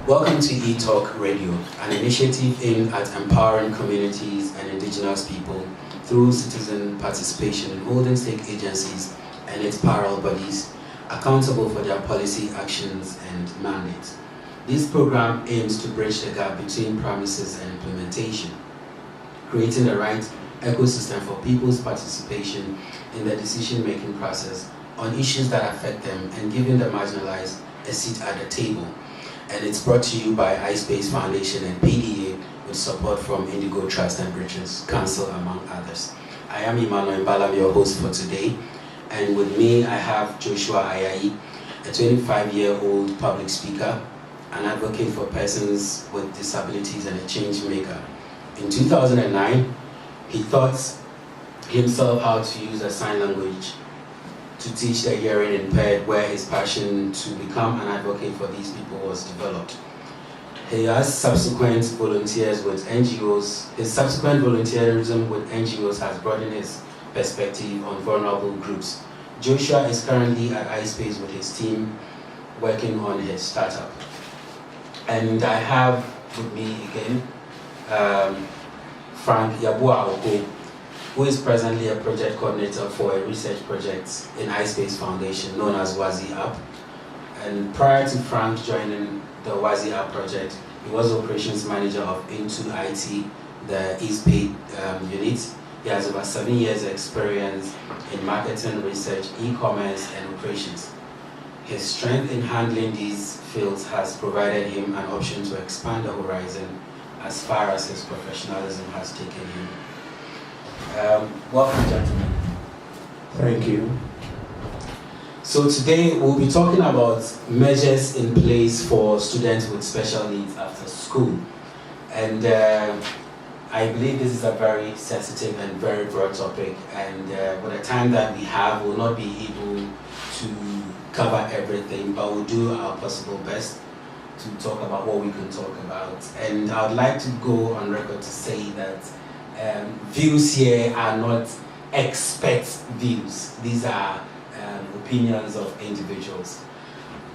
Welcome to eTalk Radio, an initiative aimed at empowering communities and indigenous people through citizen participation in holding stake agencies and its parallel bodies accountable for their policy actions and mandates. This program aims to bridge the gap between promises and implementation, creating the right ecosystem for people's participation in the decision-making process on issues that affect them and giving the marginalized a seat at the table. And it's brought to you by iSpace Foundation and PDA with support from Indigo Trust and Bridges Council, among others. I am Emmanuel Mbalam, your host for today, and with me I have Joshua Ayayi, a 25-year-old public speaker, an advocate for persons with disabilities and a change maker. In 2009, he taught himself how to use a sign language to teach the hearing impaired, where his passion to become an advocate for these people was developed. His subsequent volunteerism with NGOs has broadened his perspective on vulnerable groups. Joshua is currently at iSpace with his team working on his startup. And I have with me again Frank Yabua Oko, who is presently a project coordinator for a research project in iSpace Foundation known as WAZI App. And prior to Frank joining the WAZI App project, he was operations manager of Into IT, the East Paid unit. He has over 7 years experience in marketing, research, e-commerce, and operations. His strength in handling these fields has provided him an option to expand the horizon as far as his professionalism has taken him. Welcome, gentlemen. Thank you. So today we'll be talking about measures in place for students with special needs after school. And I believe this is a very sensitive and very broad topic, and with the time that we have, we'll not be able to cover everything, but we'll do our possible best to talk about what we can talk about. And I would like to go on record to say that views here are not expert views. These are opinions of individuals.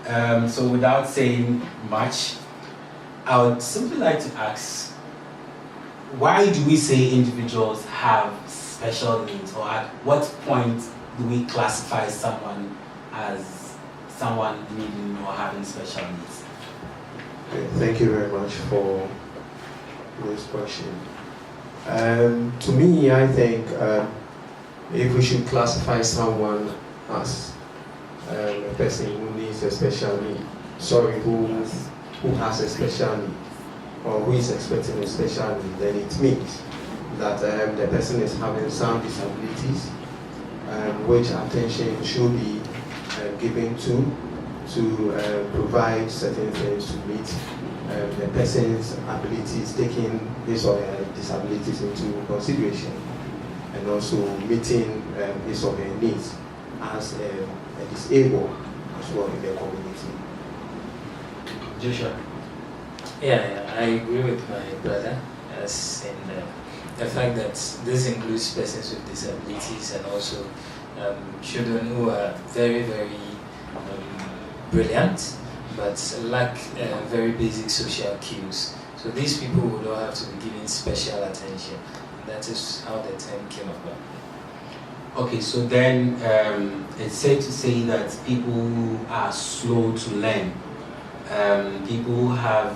So without saying much, I would simply like to ask, why do we say individuals have special needs, or at what point do we classify someone as someone needing or having special needs? Thank you very much for this question. To me, I think if we should classify someone as a person who needs a special need, who has a special need, or who is expecting a special need, then it means that the person is having some disabilities, which attention should be given to provide certain things to meet the person's abilities, taking his or her disabilities into consideration, and also meeting his or her needs as a disabled as well in the community. Joshua? Yeah, I agree with my brother as in the fact that this includes persons with disabilities and also children who are very, very brilliant but lack very basic social cues. So these people would all have to be given special attention. That is how the term came about. Okay, so then it's safe to say that people who are slow to learn, people who have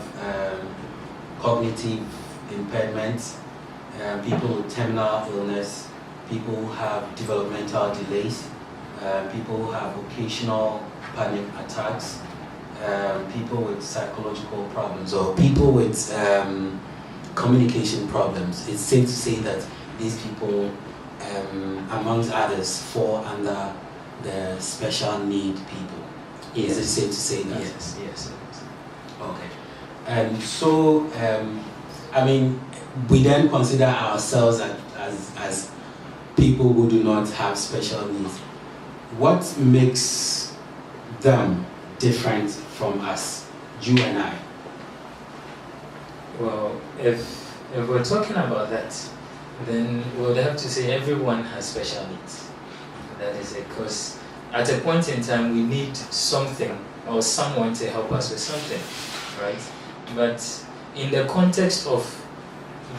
cognitive impairments, people with terminal illness, people who have developmental delays, people who have occasional panic attacks, people with psychological problems, or people with communication problems. It's safe to say that these people, amongst others, fall under the special need people. Yes. Is it safe to say that? Yes. Okay. So, I mean, we then consider ourselves as people who do not have special needs. What makes them different from us, you and I? Well, if we're talking about that, then we would have to say everyone has special needs. That is it, because at a point in time we need something or someone to help us with something, right? but in the context of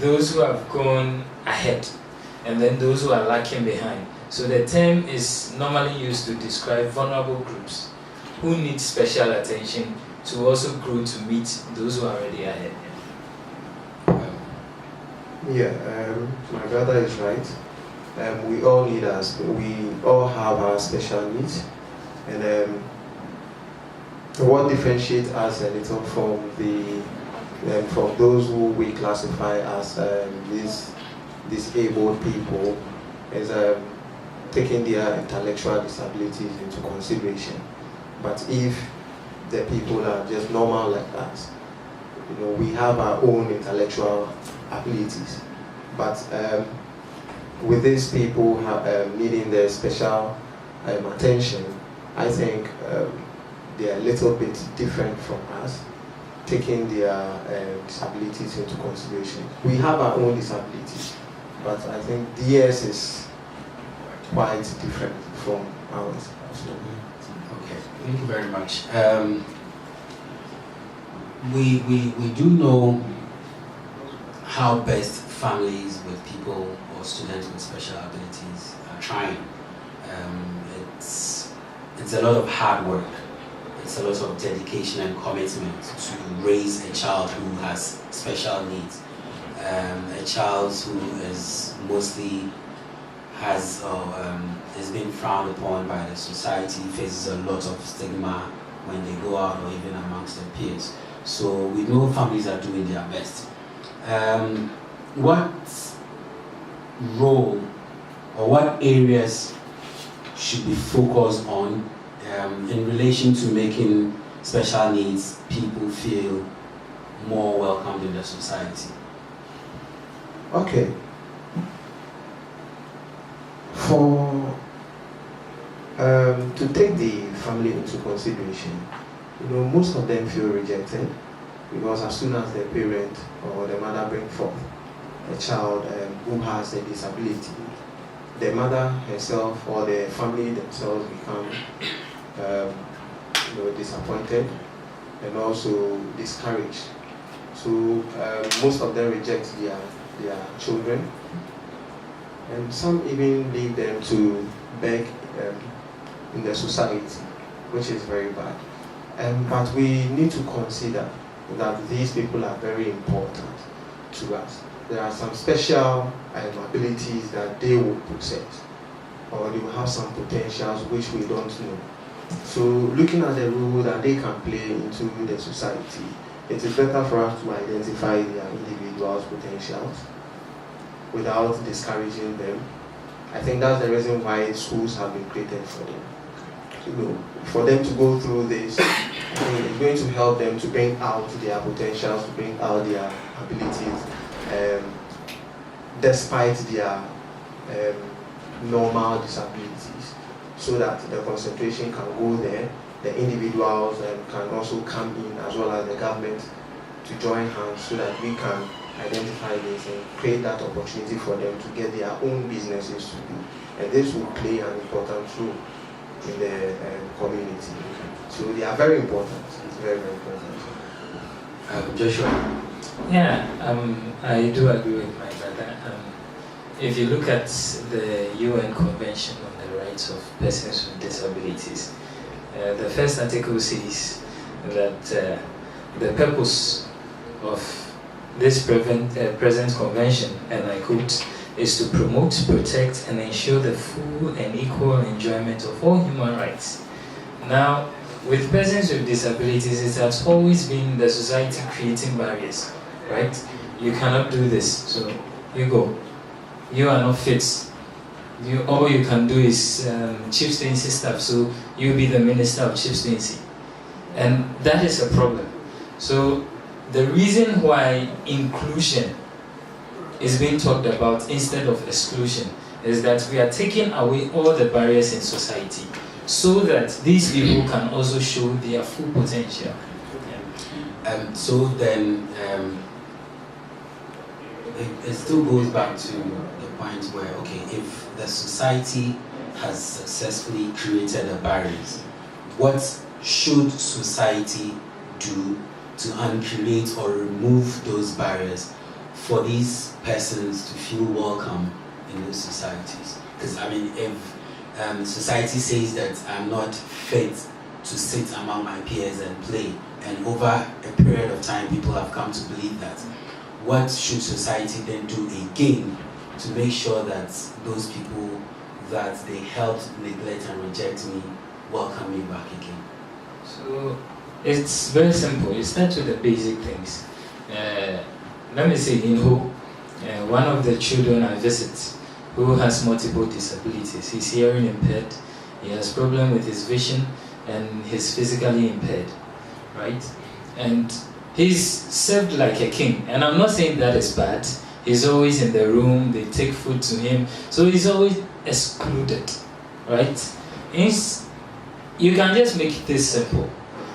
those who have gone ahead and then those who are lacking behind. So the term is normally used to describe vulnerable groups who need special attention to also grow to meet those who are already ahead. My brother is right. We all need us. We all have our special needs, and what differentiates us a little from those who we classify as these disabled people is taking their intellectual disabilities into consideration. But if the people are just normal like us, we have our own intellectual abilities, but with these people needing their special attention, I think they are a little bit different from us, taking their disabilities into consideration. We have our own disabilities, but I think theirs is quite different from ours. Okay, thank you very much. We do know how best families with people or students with special abilities are trying. It's a lot of hard work. It's a lot of dedication and commitment to raise a child who has special needs. A child who is mostly is being frowned upon by the society, faces a lot of stigma when they go out or even amongst their peers. So we know families are doing their best. What role or what areas should be focused on in relation to making special needs people feel more welcomed in the society? Okay. To take the family into consideration, most of them feel rejected because as soon as the parent or the mother bring forth a child who has a disability, the mother herself or the family themselves become disappointed and also discouraged. So most of them reject their children, and some even leave them to beg in the society, which is very bad. But we need to consider that these people are very important to us. There are some special abilities that they will possess, or they will have some potentials which we don't know. So looking at the role that they can play into the society, it is better for us to identify their individuals' potentials without discouraging them. I think that's the reason why schools have been created for them. For them to go through this, I think it's going to help them to bring out their potentials, to bring out their abilities, despite their normal disabilities, so that the concentration can go there, the individuals can also come in, as well as the government, to join hands so that we can identify this and create that opportunity for them to get their own businesses to do. And this will play an important role in the community. So they are very important. It's very, very important. Joshua? Yeah, I do agree with my brother. If you look at the UN Convention on the Rights of Persons with Disabilities, the first article says that the purpose of this present convention, and I quote, is to promote, protect, and ensure the full and equal enjoyment of all human rights. Now, with persons with disabilities, it has always been the society creating barriers, right? You cannot do this, so you go. You are not fit. All you can do is chieftaincy stuff, so you'll be the minister of chieftaincy. And that is a problem. So the reason why inclusion is being talked about instead of exclusion is that we are taking away all the barriers in society so that these people can also show their full potential. So then it still goes back to the point where, okay, if the society has successfully created the barriers, what should society do to uncreate or remove those barriers for these persons to feel welcome in those societies? Because I mean, if society says that I'm not fit to sit among my peers and play, and over a period of time people have come to believe that, what should society then do again to make sure that those people that they helped neglect and reject me welcome me back again? So it's very simple. It starts with the basic things. Let me say, in Ho, one of the children I visit who has multiple disabilities, he's hearing impaired, he has problem with his vision, and he's physically impaired, right? And he's served like a king. And I'm not saying that is bad. He's always in the room, they take food to him, so he's always excluded, right? You can just make this simple.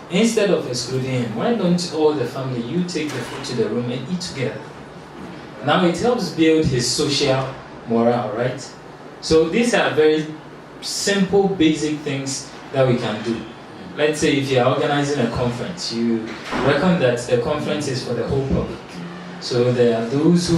Instead of excluding him, why don't all the family, you take the food to the room and eat together? Now it helps build his social morale, right? So these are very simple, basic things that we can do. Let's say if you're organizing a conference, you reckon that the conference is for the whole public. So there are those who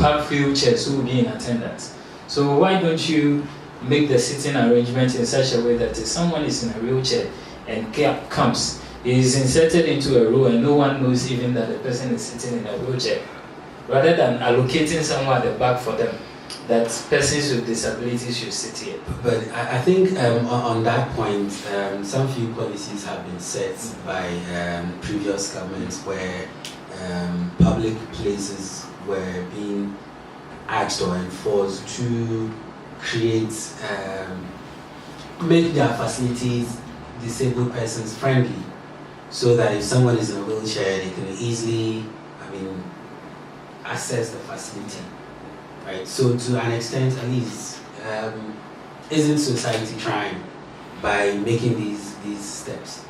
have wheelchairs who will be in attendance. So why don't you make the sitting arrangement in such a way that if someone is in a wheelchair and comes, he is inserted into a row and no one knows even that the person is sitting in a wheelchair, rather than allocating someone at the back for them, that persons with disabilities should sit here. But I think on that point, some few policies have been set by previous governments where public places were being asked or enforced to create, make their facilities disabled persons friendly, so that if someone is in a wheelchair, they can easily, access the facility, right? So to an extent, at least, isn't society trying by making these steps?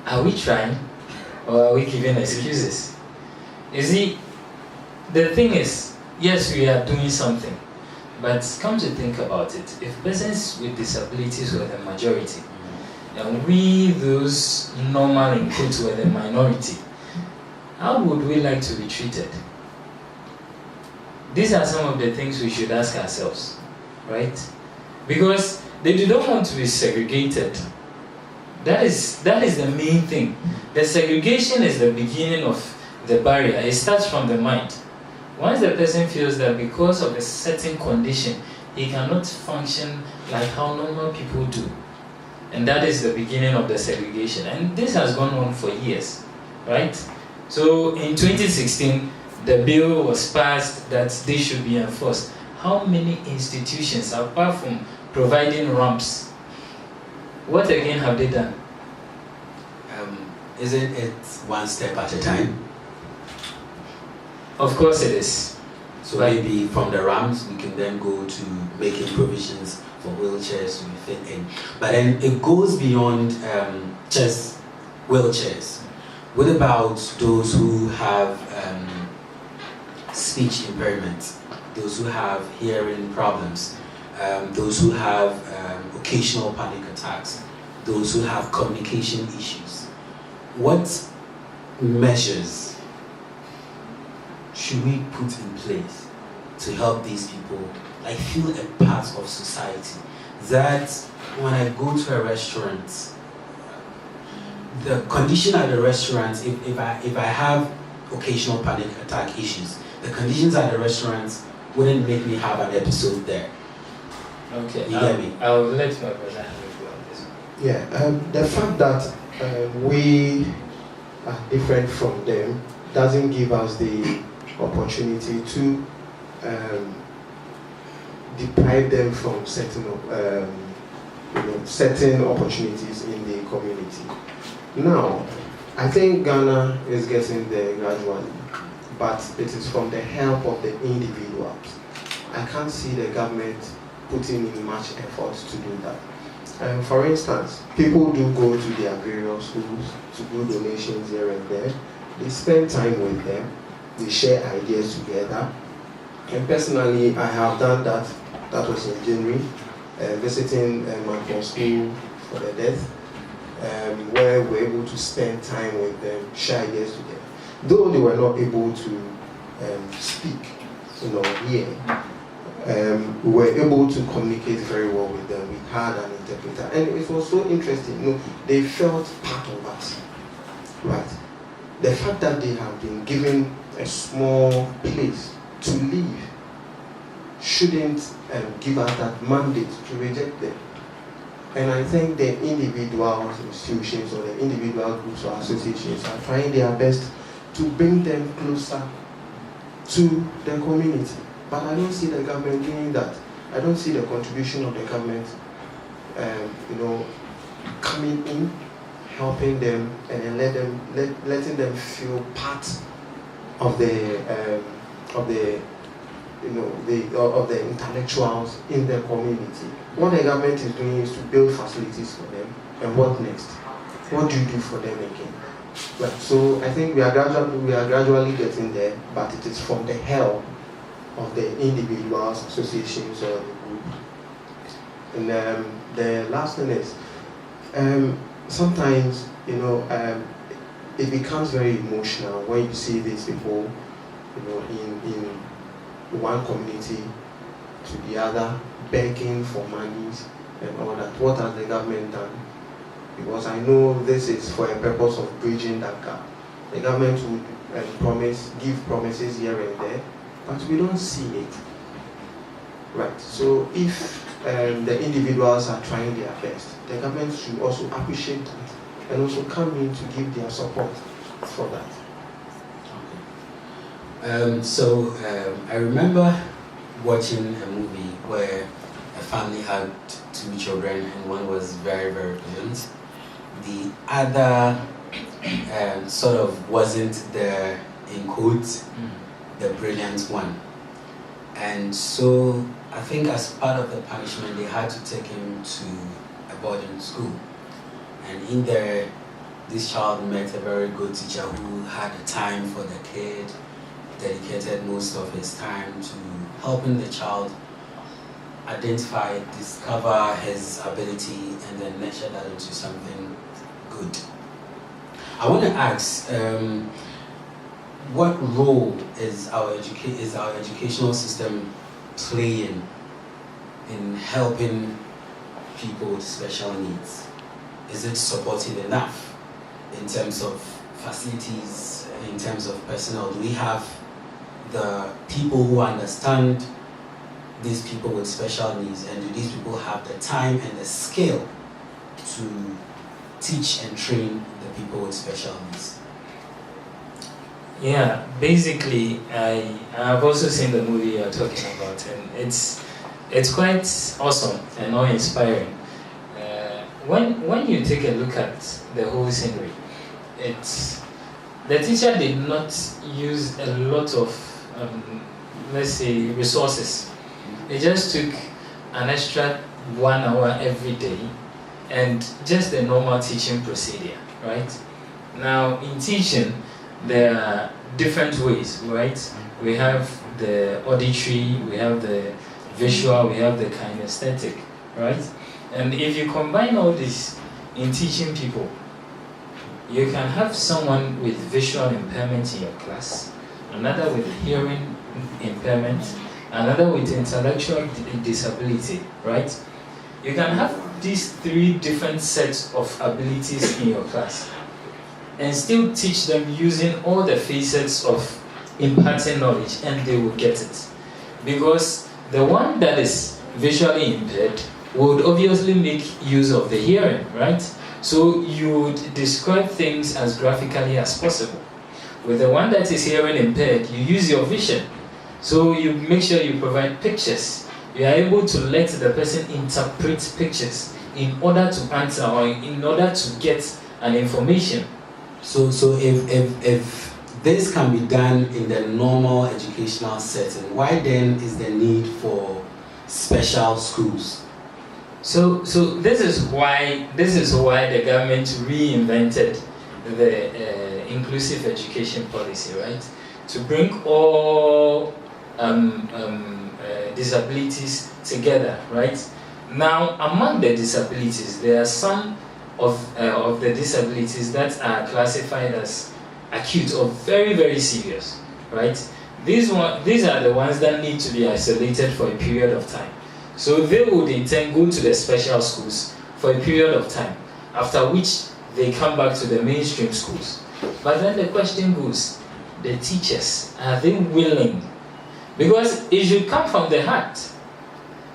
Are we trying, or are we giving excuses? You see, the thing is, yes, we are doing something, but come to think about it, if persons with disabilities were the majority, and we, those normal in quotes, were the minority, how would we like to be treated? These are some of the things we should ask ourselves, right? Because they do not want to be segregated. That is the main thing. The segregation is the beginning of the barrier. It starts from the mind. Once the person feels that because of a certain condition, he cannot function like how normal people do. And that is the beginning of the segregation. And this has gone on for years, right? So in 2016, the bill was passed that this should be enforced. How many institutions, apart from providing ramps, what again have they done? Isn't it one step at a time? Of course it is. So maybe from the ramps, we can then go to making provisions for wheelchairs to be fit in. But then it goes beyond just wheelchairs. What about those who have speech impairment, those who have hearing problems, those who have occasional panic attacks, those who have communication issues? What measures should we put in place to help these people feel a part of society? That when I go to a restaurant, the condition at the restaurant, if I have occasional panic attack issues, the conditions at the restaurant wouldn't make me have an episode there. Okay, you get me? I'll let my brother have a go on this one. Yeah, the fact that we are different from them doesn't give us the opportunity to deprive them from certain opportunities in the community. Now, I think Ghana is getting there gradually, but it is from the help of the individuals. I can't see the government putting in much effort to do that. For instance, people do go to their various schools to do donations here and there. They spend time with them. They share ideas together. And personally, I have done that. That was in January, visiting my school for the deaf. where we're able to spend time with them, share ideas together. Though they were not able to speak, here, we were able to communicate very well with them. We had an interpreter, and it was so interesting. They felt part of us, right? The fact that they have been given a small place to live shouldn't give us that mandate to reject them. And I think the individual institutions or the individual groups or associations are trying their best to bring them closer to the community. But I don't see the government doing that. I don't see the contribution of the government, coming in, helping them, and then letting them feel part of the intellectuals in the community. What the government is doing is to build facilities for them, and what next? What do you do for them again? Right. So I think we are gradually getting there, but it is from the help of the individuals, associations, or the group. And the last thing is, sometimes it becomes very emotional when you see these people, in one community to the other, begging for monies and all that. What has the government done? Because I know this is for a purpose of bridging that gap. The government would give promises here and there, but we don't see it. Right. So if the individuals are trying their best, the government should also appreciate that and also come in to give their support for that. I remember watching a movie where a family had 2 children and one was very, very brilliant. The other sort of wasn't the, in quotes, the brilliant one. And so I think as part of the punishment, they had to take him to a boarding school. And in there, this child met a very good teacher who had the time for the kid, dedicated most of his time to helping the child identify, discover his ability, and then nurture that into something good. I want to ask, what role is our educational system playing in helping people with special needs? Is it supportive enough in terms of facilities, in terms of personnel? Do we have the people who understand these people with special needs, and do these people have the time and the skill to teach and train the people with special needs? Yeah, basically, I've also seen the movie you're talking about, and it's quite awesome and awe-inspiring. When you take a look at the whole scenery, the teacher did not use a lot of let's say resources. They just took an extra 1 hour every day and just the normal teaching procedure, right? Now in teaching, there are different ways, right? We have the auditory, we have the visual, we have the kinesthetic, right? And if you combine all this in teaching people, you can have someone with visual impairment in your class, another with hearing impairment, another with intellectual disability, right? You can have these 3 different sets of abilities in your class and still teach them using all the facets of imparting knowledge, and they will get it. Because the one that is visually impaired would obviously make use of the hearing, right? So you would describe things as graphically as possible. With the one that is hearing impaired, you use your vision. So you make sure you provide pictures. You are able to let the person interpret pictures in order to answer or in order to get an information. So if this can be done in the normal educational setting, why then is the need for special schools? So this is why the government reinvented the inclusive education policy, right? To bring all disabilities together, right? Now, among the disabilities, there are some of the disabilities that are classified as acute or very, very serious, right? These are the ones that need to be isolated for a period of time. So they would in turn go to the special schools for a period of time, after which they come back to the mainstream schools. But then the question goes, the teachers, are they willing? Because it should come from the heart.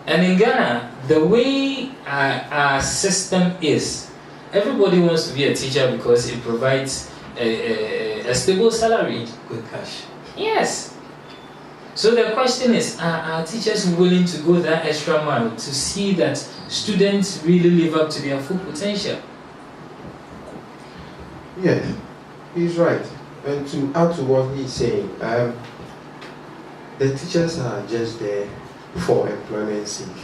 And in Ghana, the way our system is, everybody wants to be a teacher because it provides a stable salary. Good cash. Yes. So the question is, are teachers willing to go that extra mile to see that students really live up to their full potential? Yes, he's right. And to add to what he's saying, the teachers are just there for employment's sake.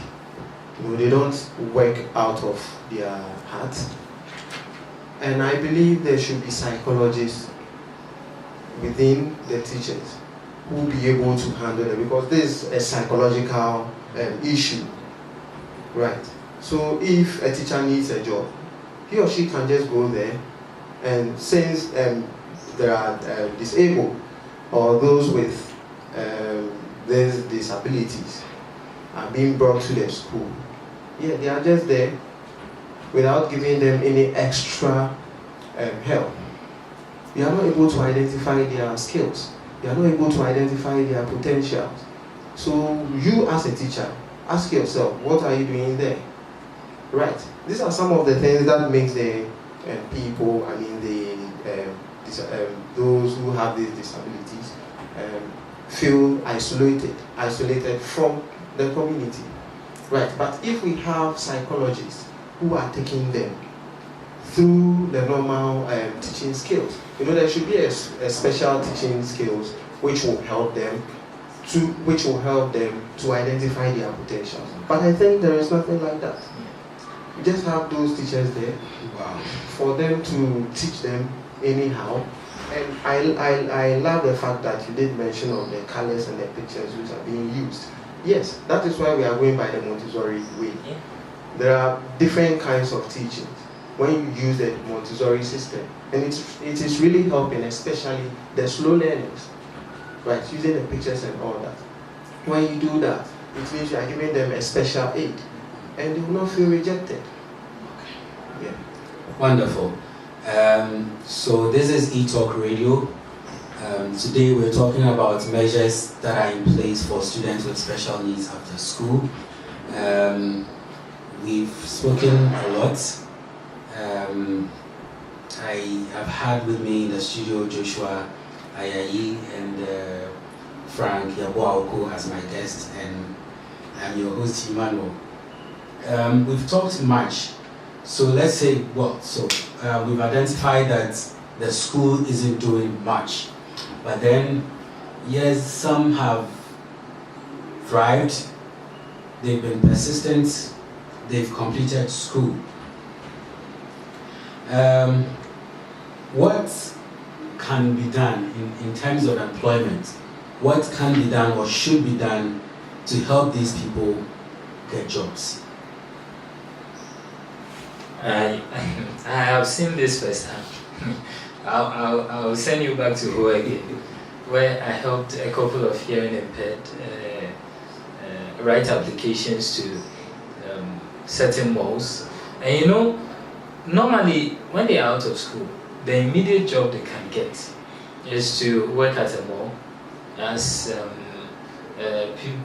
They don't work out of their heart. And I believe there should be psychologists within the teachers who will be able to handle it, because this is a psychological issue, right? So if a teacher needs a job, he or she can just go there, and since there are disabled or those with these disabilities are being brought to the school, yeah, they are just there without giving them any extra help. You are not able to identify their skills. You are not able to identify their potentials. So you as a teacher, ask yourself, what are you doing there? Right. These are some of the things that makes the people, those who have these disabilities, feel isolated from the community. Right. But if we have psychologists who are taking them through the normal teaching skills, there should be a special teaching skills which will help them to identify their potentials. But I think there is nothing like that. You just have those teachers there, wow, for them to teach them anyhow. And I love the fact that you did mention of the colors and the pictures which are being used. Yes, that is why we are going by the Montessori way. There are different kinds of teachings when you use the Montessori system, and it is really helping, especially the slow learners, right? Using the pictures and all that. When you do that, it means you are giving them a special aid, and they will not feel rejected. Yeah. Wonderful. So this is eTalk Radio. Today we're talking about measures that are in place for students with special needs after school. We've spoken a lot. I have had with me in the studio Joshua Ayayi and Frank Yabuaoko as my guest, and I'm your host Emmanuel. We've talked much, so let's say we've identified that the school isn't doing much, but then yes, some have thrived, they've been persistent, they've completed school. What can be done in terms of employment? What can be done or should be done to help these people get jobs? I have seen this firsthand. I'll send you back to Ho again, where I helped a couple of hearing impaired write applications to certain malls. And normally when they are out of school, the immediate job they can get is to work at a mall as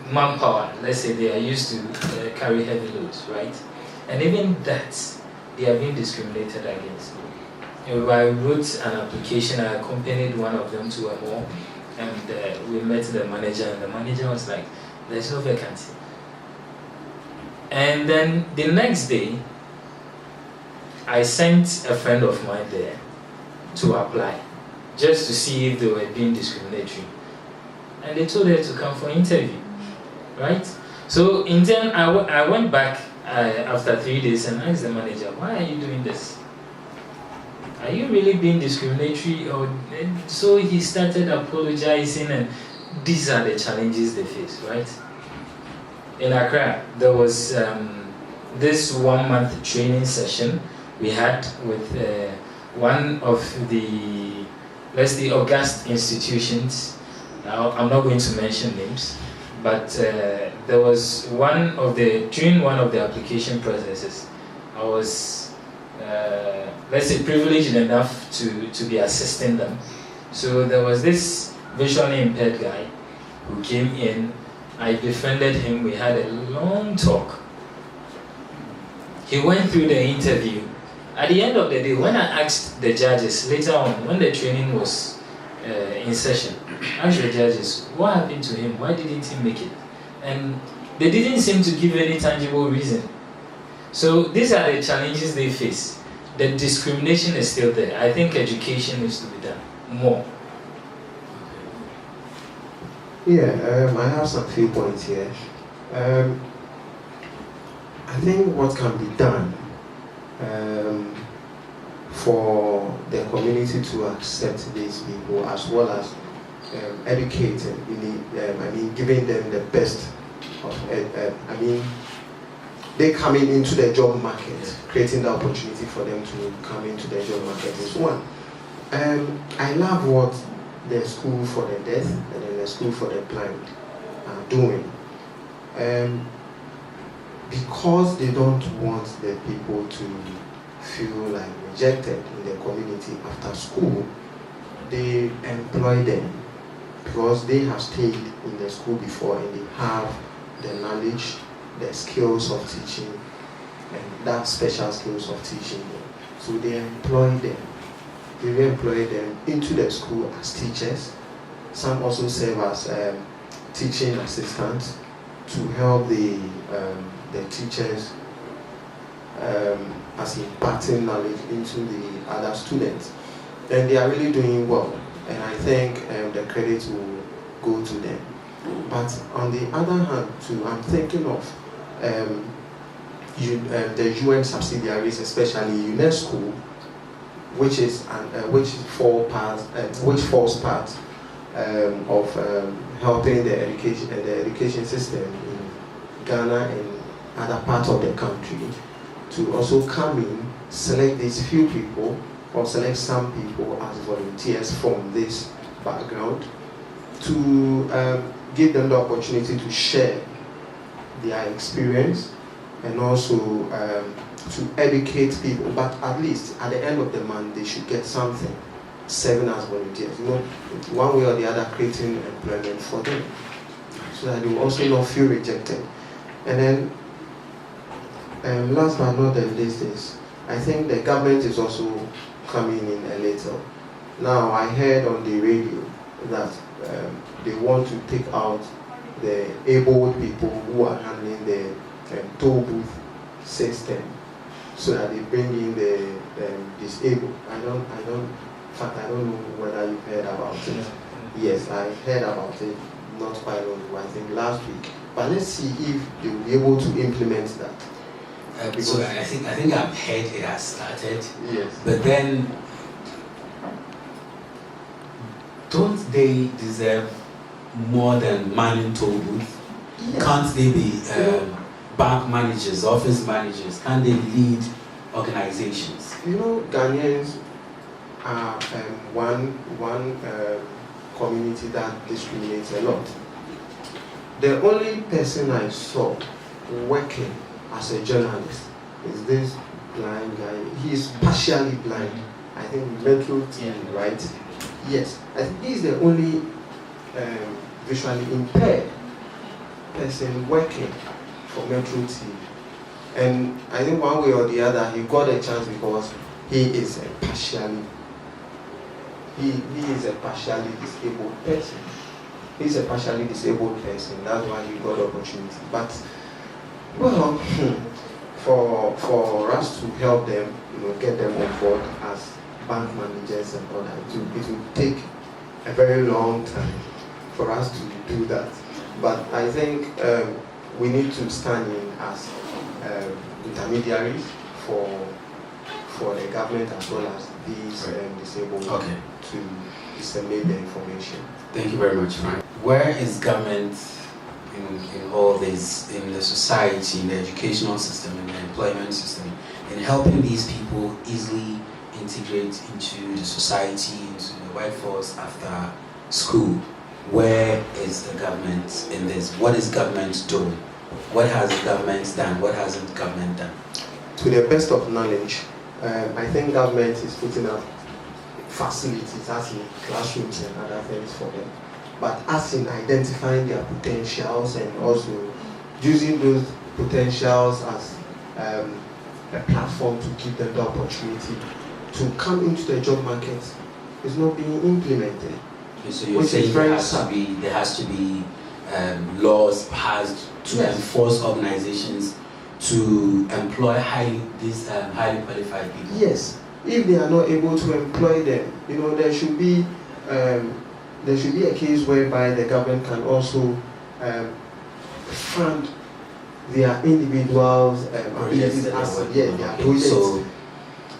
manpower. Let's say they are used to carry heavy loads, right? And even that, they are being discriminated against. I wrote an application, I accompanied one of them to a mall, and we met the manager, and the manager was like, there's no vacancy. And then the next day, I sent a friend of mine there to apply, just to see if they were being discriminatory. And they told her to come for interview, right? So in turn, I went back after 3 days and asked the manager, why are you doing this? Are you really being discriminatory? So he started apologizing, and these are the challenges they face, right? In Accra, there was this 1 month training session we had with one of the, let's say, august institutions. Now, I'm not going to mention names, but there was during one of the application processes, I was, let's say, privileged enough to be assisting them. So there was this visually impaired guy who came in. I befriended him, we had a long talk. He went through the interview. At the end of the day, when I asked the judges later on, when the training was in session, I asked the judges, what happened to him? Why didn't he make it? And they didn't seem to give any tangible reason. So these are the challenges they face. The discrimination is still there. I think education needs to be done more. Yeah, I have some few points here. I think what can be done for the community to accept these people, as well as educating, giving them the best of, they coming into the job market, creating the opportunity for them to come into the job market is one. I love what the School for the Deaf and then the School for the Blind are doing. Because they don't want the people to feel like rejected in the community after school, they employ them because they have stayed in the school before and they have the knowledge, the skills of teaching, and that special skills of teaching them. So they employ them. They employ them into the school as teachers. Some also serve as teaching assistants to help the teachers as imparting knowledge into the other students. And they are really doing well. And I think the credit will go to them. But on the other hand, too, I'm thinking of the UN subsidiaries, especially UNESCO, which falls part of helping the education system in Ghana and other parts of the country to also come in, select these few people or select some people as volunteers from this background to give them the opportunity to share their experience and also to educate people, but at least at the end of the month they should get something, serving as volunteers, one way or the other, creating employment for them so that they will also not feel rejected. And then last but not the least is, I think the government is also coming in a little. Now I heard on the radio that they want to take out the abled people who are handling the toll booth system, so that they bring in the disabled. I don't know whether you've heard about it. Yes, I heard about it not quite long ago, I think last week. But let's see if they will be able to implement that. So I think I've heard it has started. Yes. But then, don't they deserve more than manning toll booth? Yes. Can't they be bank managers, office managers? Can't they lead organizations? Ghanaians are one community that discriminates a lot. The only person I saw working as a journalist is this blind guy. He is partially blind. I think Metro TV, right? Yes. I think he's the only visually impaired person working for Metro TV. And I think one way or the other he got a chance because he is a partially disabled person. He's a partially disabled person. That's why he got the opportunity. But well, for us to help them, get them on board as bank managers and all that, it will take a very long time for us to do that. But I think we need to stand in as intermediaries for the government as well as these disabled to disseminate the information. Thank you very much, Frank. Where is government in all this, in the society, in the educational system, in the employment system, in helping these people easily integrate into the society, into the workforce after school. Where is the government in this? What is government doing? What has the government done? What hasn't government done? To the best of knowledge, I think government is putting up facilities as in classrooms and other things for them. But as in identifying their potentials and also using those potentials as a platform to give them the opportunity to come into the job market is not being implemented. Okay, so you're saying there has to be laws passed to enforce organizations to employ highly qualified people? Yes. If they are not able to employ them, there should be a case whereby the government can also fund their individuals' abilities their projects. So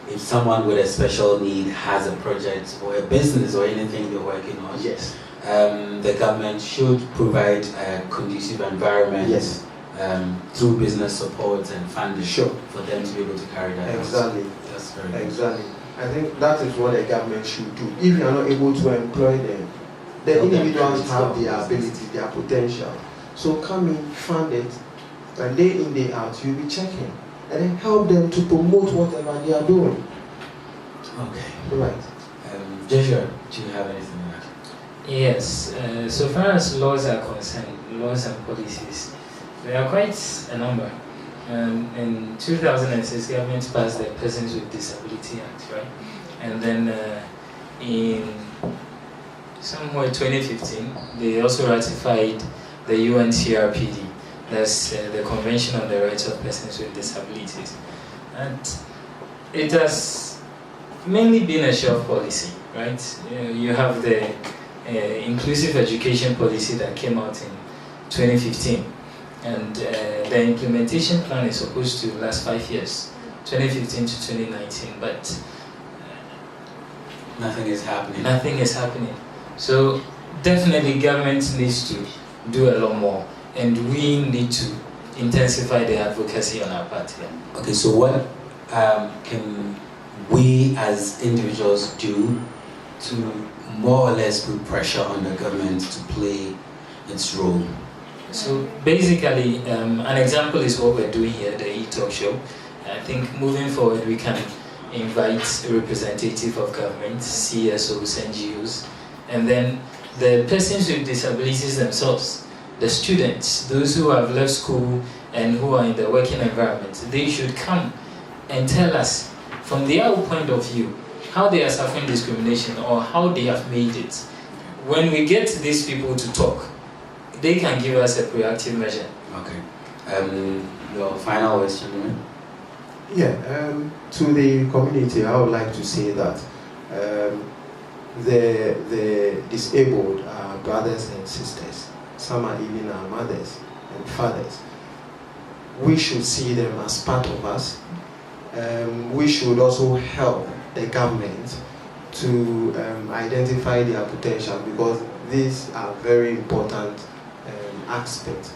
if someone with a special need has a project or a business or anything they're working on, yes, the government should provide a conducive environment, yes, through business support and funding, sure, for them to be able to carry that exactly out. That's very good. Exactly. I think that is what the government should do. If you are not able to employ them, the individuals have their ability, their potential. So come in, fund it, and day in, day out, you'll be checking. And then help them to promote whatever they are doing. Okay. Right. Joshua, do you have anything to add? Yes. So far as laws are concerned, laws and policies, there are quite a number. In 2006, government passed the Persons with Disability Act, right? And then in somewhere 2015, they also ratified the UN CRPD. That's the Convention on the Rights of Persons with Disabilities. And it has mainly been a shelf policy, right? You have the inclusive education policy that came out in 2015. And the implementation plan is supposed to last 5 years, 2015 to 2019, but nothing is happening. Nothing is happening. So definitely government needs to do a lot more. And we need to intensify the advocacy on our part here. Okay, so what can we as individuals do to more or less put pressure on the government to play its role? So basically, an example is what we're doing here, the e-talk show. I think moving forward, we can invite a representative of government, CSOs, NGOs, and then the persons with disabilities themselves. The students, those who have left school and who are in the working environment, they should come and tell us from their point of view how they are suffering discrimination or how they have made it. When we get these people to talk, they can give us a proactive measure. Okay. Your final question, to the community, I would like to say that the disabled are brothers and sisters. Some are even our mothers and fathers. We should see them as part of us. We should also help the government to identify their potential, because these are very important aspects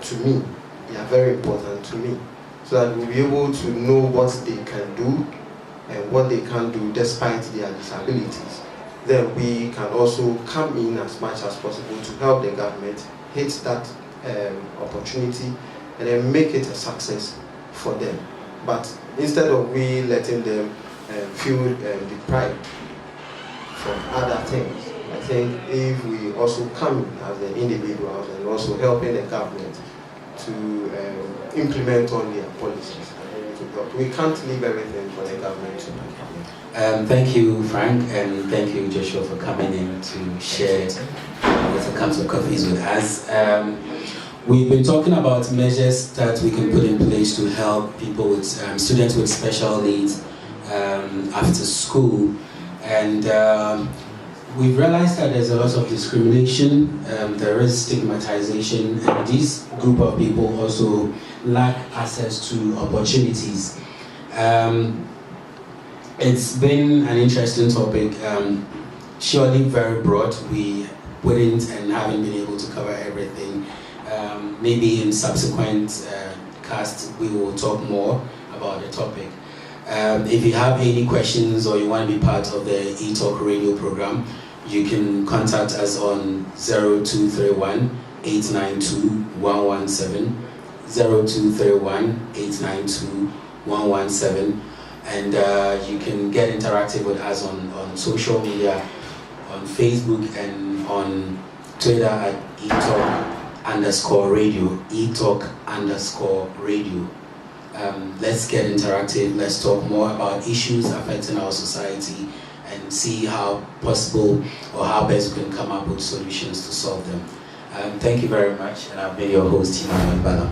to me. They are very important to me, so that we'll be able to know what they can do and what they can do despite their disabilities. Then we can also come in as much as possible to help the government hit that opportunity and then make it a success for them. But instead of we letting them feel deprived from other things, I think if we also come in as the individuals and also helping the government to implement on their policies, we can't leave everything for the government to do. Thank you, Frank, and thank you, Joshua, for coming in to share Little Cups of Coffees with us. We've been talking about measures that we can put in place to help people with students with special needs after school, and we've realized that there's a lot of discrimination, there is stigmatization, and this group of people also lack access to opportunities. It's been an interesting topic, surely very broad. We wouldn't and haven't been able to cover everything. Maybe in subsequent casts we will talk more about about the topic. If you have any questions or you want to be part of the eTalk radio program, you can contact us on 0231 892 117, 0231 892 117, and you can get interactive with us on social media, on Facebook and on Twitter at eTalk_radio, eTalk_radio. Let's get interactive, let's talk more about issues affecting our society and see how possible or how best we can come up with solutions to solve them. Thank you very much, and I've been your host, Tina Mbala.